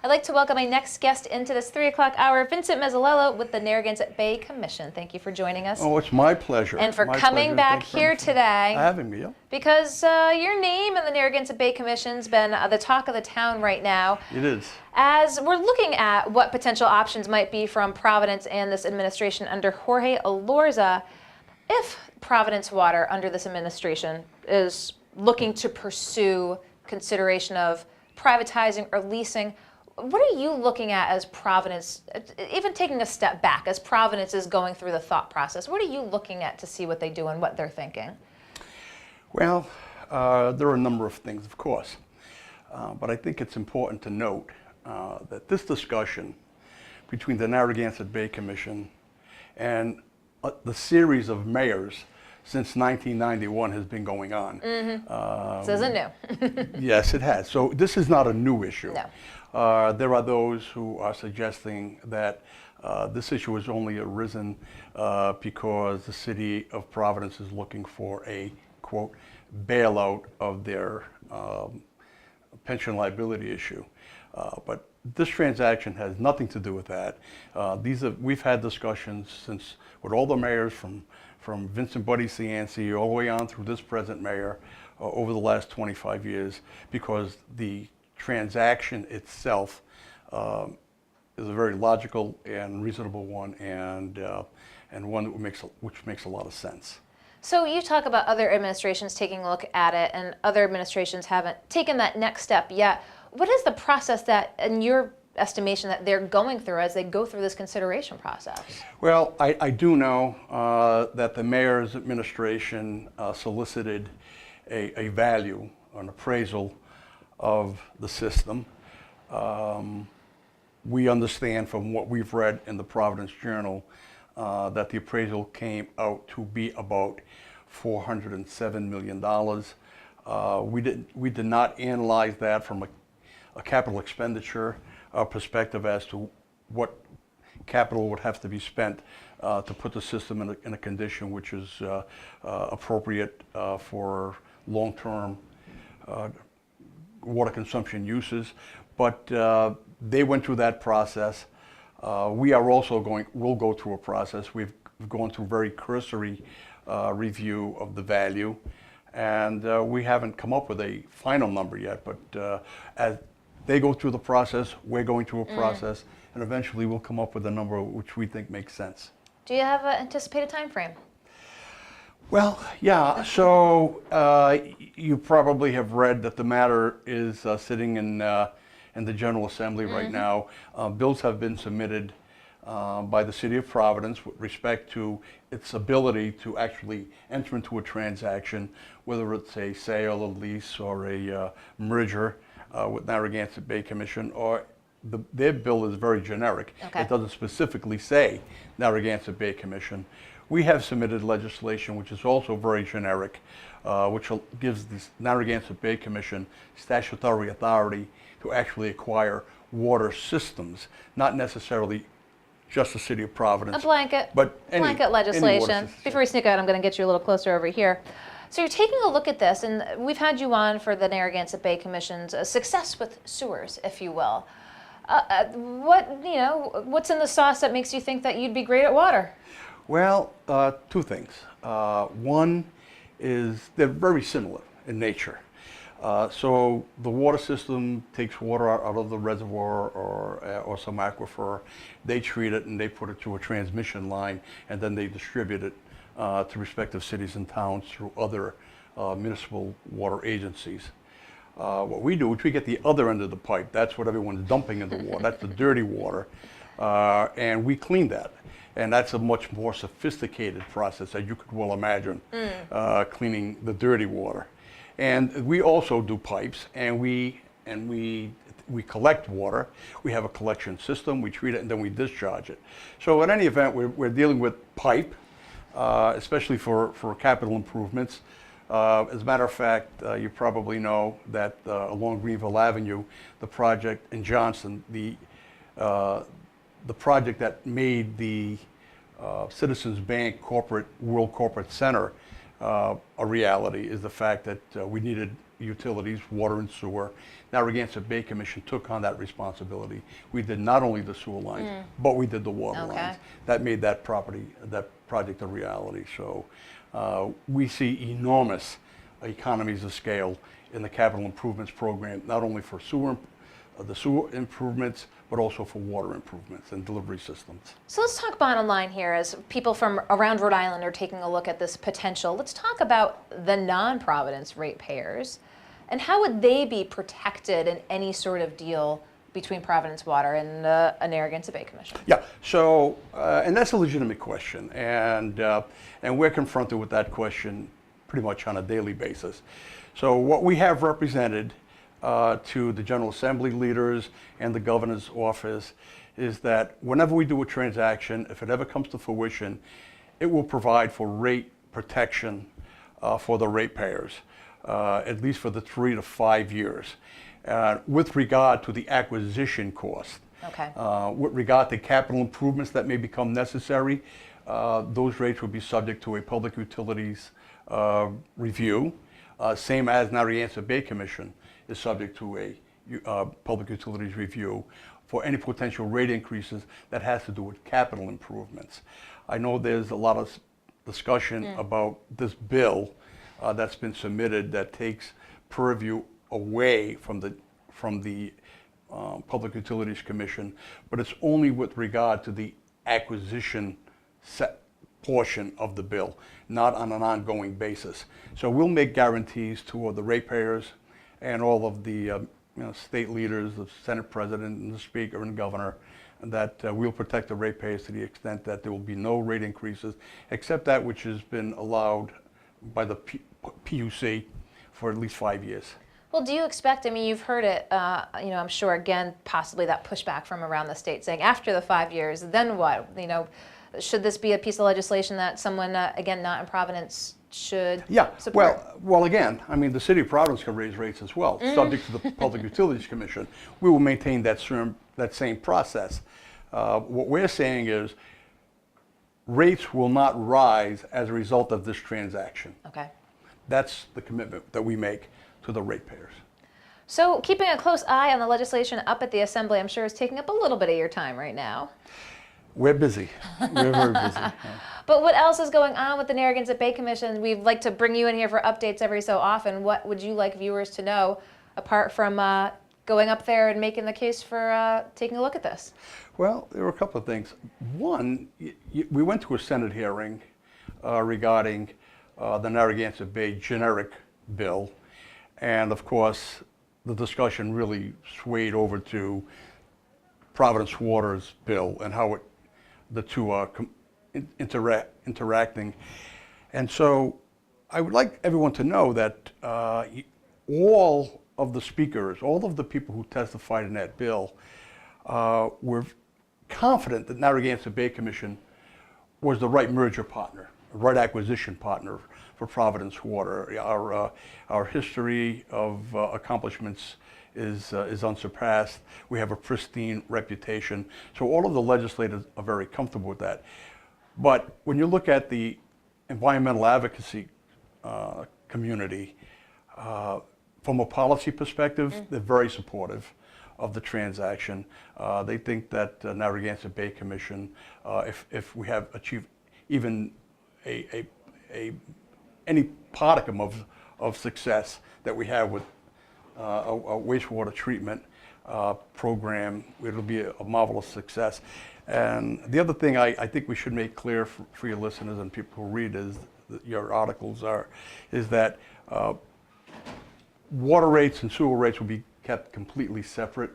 I'd like to welcome my next guest into this 3 o'clock hour, Vincent Mesolella with the Narragansett Bay Commission. Thank you for joining us. Oh, it's my pleasure. And for coming back here today. Having me, yeah. Because your name in the Narragansett Bay Commission's been the talk of the town right now. It is. As we're looking at what potential options might be from Providence and this administration under Jorge Elorza, if Providence Water under this administration is looking to pursue consideration of privatizing or leasing, what are you looking at as Providence, even taking a step back, as Providence is going through the thought process, what are you looking at to see what they do and what they're thinking? Well, there are a number of things, of course, but I think it's important to note that this discussion between the Narragansett Bay Commission and the series of mayors since 1991 has been going on. This isn't new. Yes, it has. So this is not a new issue. No. There are those who are suggesting that this issue has only arisen because the city of Providence is looking for a, quote, bailout of their pension liability issue. But this transaction has nothing to do with that. We've had discussions with all the mayors from Vincent Buddy Cianci all the way on through this present mayor over the last 25 years, because the transaction itself is a very logical and reasonable one, and one which makes a lot of sense. So you talk about other administrations taking a look at it, and other administrations haven't taken that next step yet. What is the process that, in your estimation, that they're going through as they go through this consideration process? Well, I do know that the mayor's administration solicited a value, an appraisal of the system. We understand from what we've read in the Providence Journal that the appraisal came out to be about $407 million. We did not analyze that from a capital expenditure perspective as to what capital would have to be spent to put the system in a condition which is appropriate for long-term water consumption uses. But they went through that process. We are also we'll go through a process. We've gone through very cursory review of the value, and we haven't come up with a final number yet, but as they go through the process, we're going through a process, and eventually we'll come up with a number which we think makes sense. Do you have an anticipated time frame? Well, yeah, so you probably have read that the matter is sitting in the General Assembly right now. Bills have been submitted by the City of Providence with respect to its ability to actually enter into a transaction, whether it's a sale, a lease, or a merger with Narragansett Bay Commission, or their bill is very generic. Okay. It doesn't specifically say Narragansett Bay Commission. We have submitted legislation which is also very generic, which gives the Narragansett Bay Commission statutory authority to actually acquire water systems, not necessarily just the City of Providence. A blanket, but blanket legislation. Before we sneak out, I'm going to get you a little closer over here. So you're taking a look at this, and we've had you on for the Narragansett Bay Commission's success with sewers, if you will. What's in the sauce that makes you think that you'd be great at water? Well, two things. One is they're very similar in nature. So the water system takes water out of the reservoir or some aquifer. They treat it and they put it through a transmission line, and then they distribute it to respective cities and towns through other municipal water agencies. What we do is we get the other end of the pipe. That's what everyone's dumping in the water. That's the dirty water, and we clean that. And that's a much more sophisticated process, as you could well imagine, cleaning the dirty water. And we also do pipes, and we collect water. We have a collection system. We treat it, and then we discharge it. So in any event, we're dealing with pipe, especially for capital improvements. As a matter of fact, you probably know that along Greenville Avenue, the project in Johnston, the project that made the Citizens Bank World Corporate Center a reality is the fact that we needed utilities, water and sewer. Narragansett Bay Commission took on that responsibility. We did not only the sewer lines, but we did the water lines. That made that project a reality. So we see enormous economies of scale in the capital improvements program, not only for the sewer improvements, but also for water improvements and delivery systems. So let's talk bottom line here as people from around Rhode Island are taking a look at this potential. Let's talk about the non-Providence ratepayers and how would they be protected in any sort of deal between Providence Water and a Narragansett Bay Commission? Yeah, so, and that's a legitimate question, and we're confronted with that question pretty much on a daily basis. So what we have represented to the General Assembly leaders and the Governor's office is that whenever we do a transaction, if it ever comes to fruition, it will provide for rate protection for the ratepayers, at least for the 3 to 5 years. With regard to the acquisition cost, with regard to capital improvements that may become necessary, those rates will be subject to a public utilities review, same as Narragansett Bay Commission is subject to a public utilities review for any potential rate increases that has to do with capital improvements. I know there's a lot of discussion about this bill that's been submitted that takes purview away from the Public Utilities Commission, but it's only with regard to the acquisition portion of the bill, not on an ongoing basis. So we'll make guarantees to the ratepayers and all of the state leaders, the Senate President and the Speaker and Governor, that we'll protect the ratepayers to the extent that there will be no rate increases, except that which has been allowed by the PUC for at least 5 years. Well, do you expect, I mean, you've heard it, I'm sure, again, possibly that pushback from around the state saying after the 5 years, then what? Should this be a piece of legislation that someone, again, not in Providence should support? Well, again, I mean, the city of Providence can raise rates as well, subject to the Public Utilities Commission. We will maintain that same process. What we're saying is rates will not rise as a result of this transaction. Okay. That's the commitment that we make to the ratepayers. So keeping a close eye on the legislation up at the Assembly, I'm sure, is taking up a little bit of your time right now. We're busy. We're very busy. But what else is going on with the Narragansett Bay Commission? We'd like to bring you in here for updates every so often. What would you like viewers to know, apart from going up there and making the case for taking a look at this? Well, there were a couple of things. One, we went to a Senate hearing regarding the Narragansett Bay generic bill. And of course, the discussion really swayed over to Providence Water's bill and how the two are interacting. And so I would like everyone to know that all of the speakers, all of the people who testified in that bill were confident that Narragansett Bay Commission was the right merger partner, the right acquisition partner for Providence Water. Our history of accomplishments is unsurpassed. We have a pristine reputation. So all of the legislators are very comfortable with that. But when you look at the environmental advocacy community, from a policy perspective, they're very supportive of the transaction. They think that Narragansett Bay Commission, if we have achieved even any modicum of success that we have with a wastewater treatment program, it'll be a marvelous success. And the other thing I think we should make clear for your listeners and people who read your articles is that water rates and sewer rates will be kept completely separate.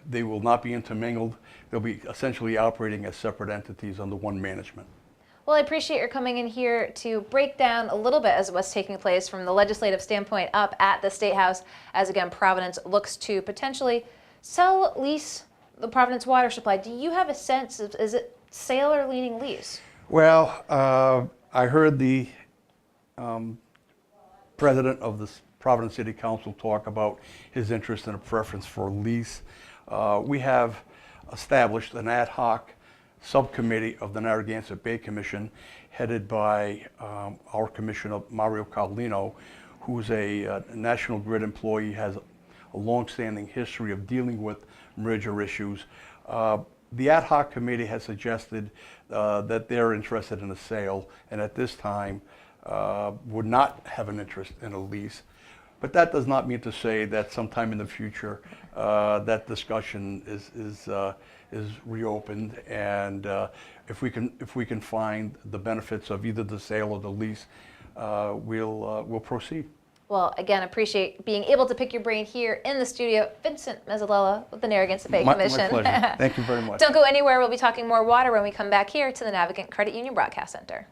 They will not be intermingled. They'll be essentially operating as separate entities under one management. Well, I appreciate your coming in here to break down a little bit as what's taking place from the legislative standpoint up at the State House, as again Providence looks to potentially sell, lease the Providence water supply. Do you have a sense of, is it sale or leaning lease? Well, I heard the president of the Providence City Council talk about his interest and a preference for lease. We have established an ad hoc subcommittee of the Narragansett Bay Commission, headed by our Commissioner Mario Carlino, who's a National Grid employee, has a long-standing history of dealing with merger issues. The ad hoc committee has suggested that they're interested in a sale, and at this time would not have an interest in a lease. But that does not mean to say that sometime in the future that discussion is reopened, and if we can find the benefits of either the sale or the lease, we'll proceed. Well, again, appreciate being able to pick your brain here in the studio. Vincent Mesolella with the Narragansett Bay Commission. My pleasure. Thank you very much. Don't go anywhere. We'll be talking more water when we come back here to the Navigant Credit Union Broadcast Center.